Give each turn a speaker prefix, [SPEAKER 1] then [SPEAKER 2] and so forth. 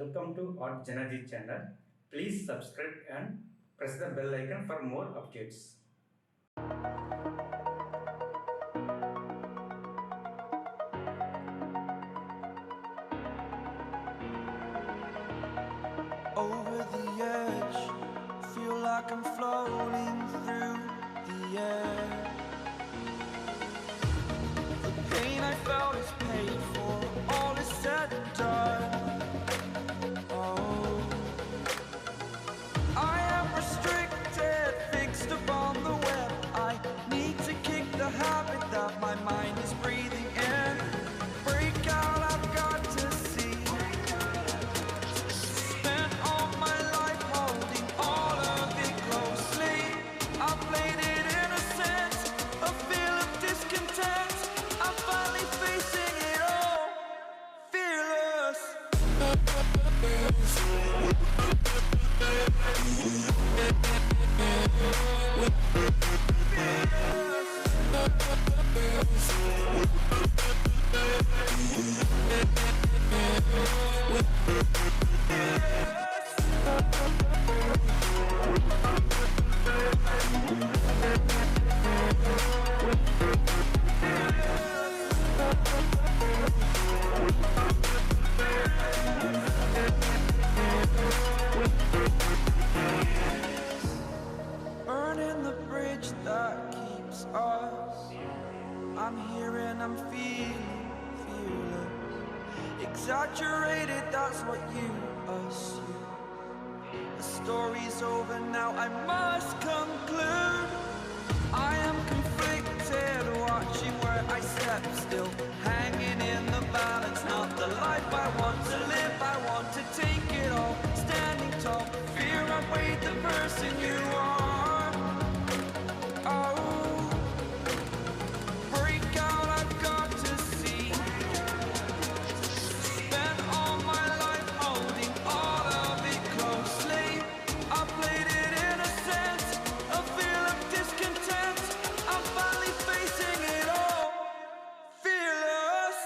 [SPEAKER 1] Welcome to our JanaG channel. Please subscribe and press the bell icon for more updates.
[SPEAKER 2] Over the edge, feel like I'm floating through the air. The pain I felt is paid for, all is said and done. Oh, I am restricted, fixed upon the web. I need to kick the habit that my mind is breathing in. Break out, I've got to see. Spent all my life holding all of it closely. I played it innocent, a feel of discontent. I'm finally facing it all, fearless. Burning the bridge that keeps us. I'm here and I'm feeling fearless. Exaggerated, that's what you assume. The story's over now, I must conclude. I am conflicted, watching where I step still, hanging in the balance. Not the life I want to live, I want to take it all. Standing tall, fear outweighed the person you are. Oh, break out, I've got to see. Spent all my life holding all of it closely. I played it innocent, a feel of discontent. I'm finally facing it all, fearless.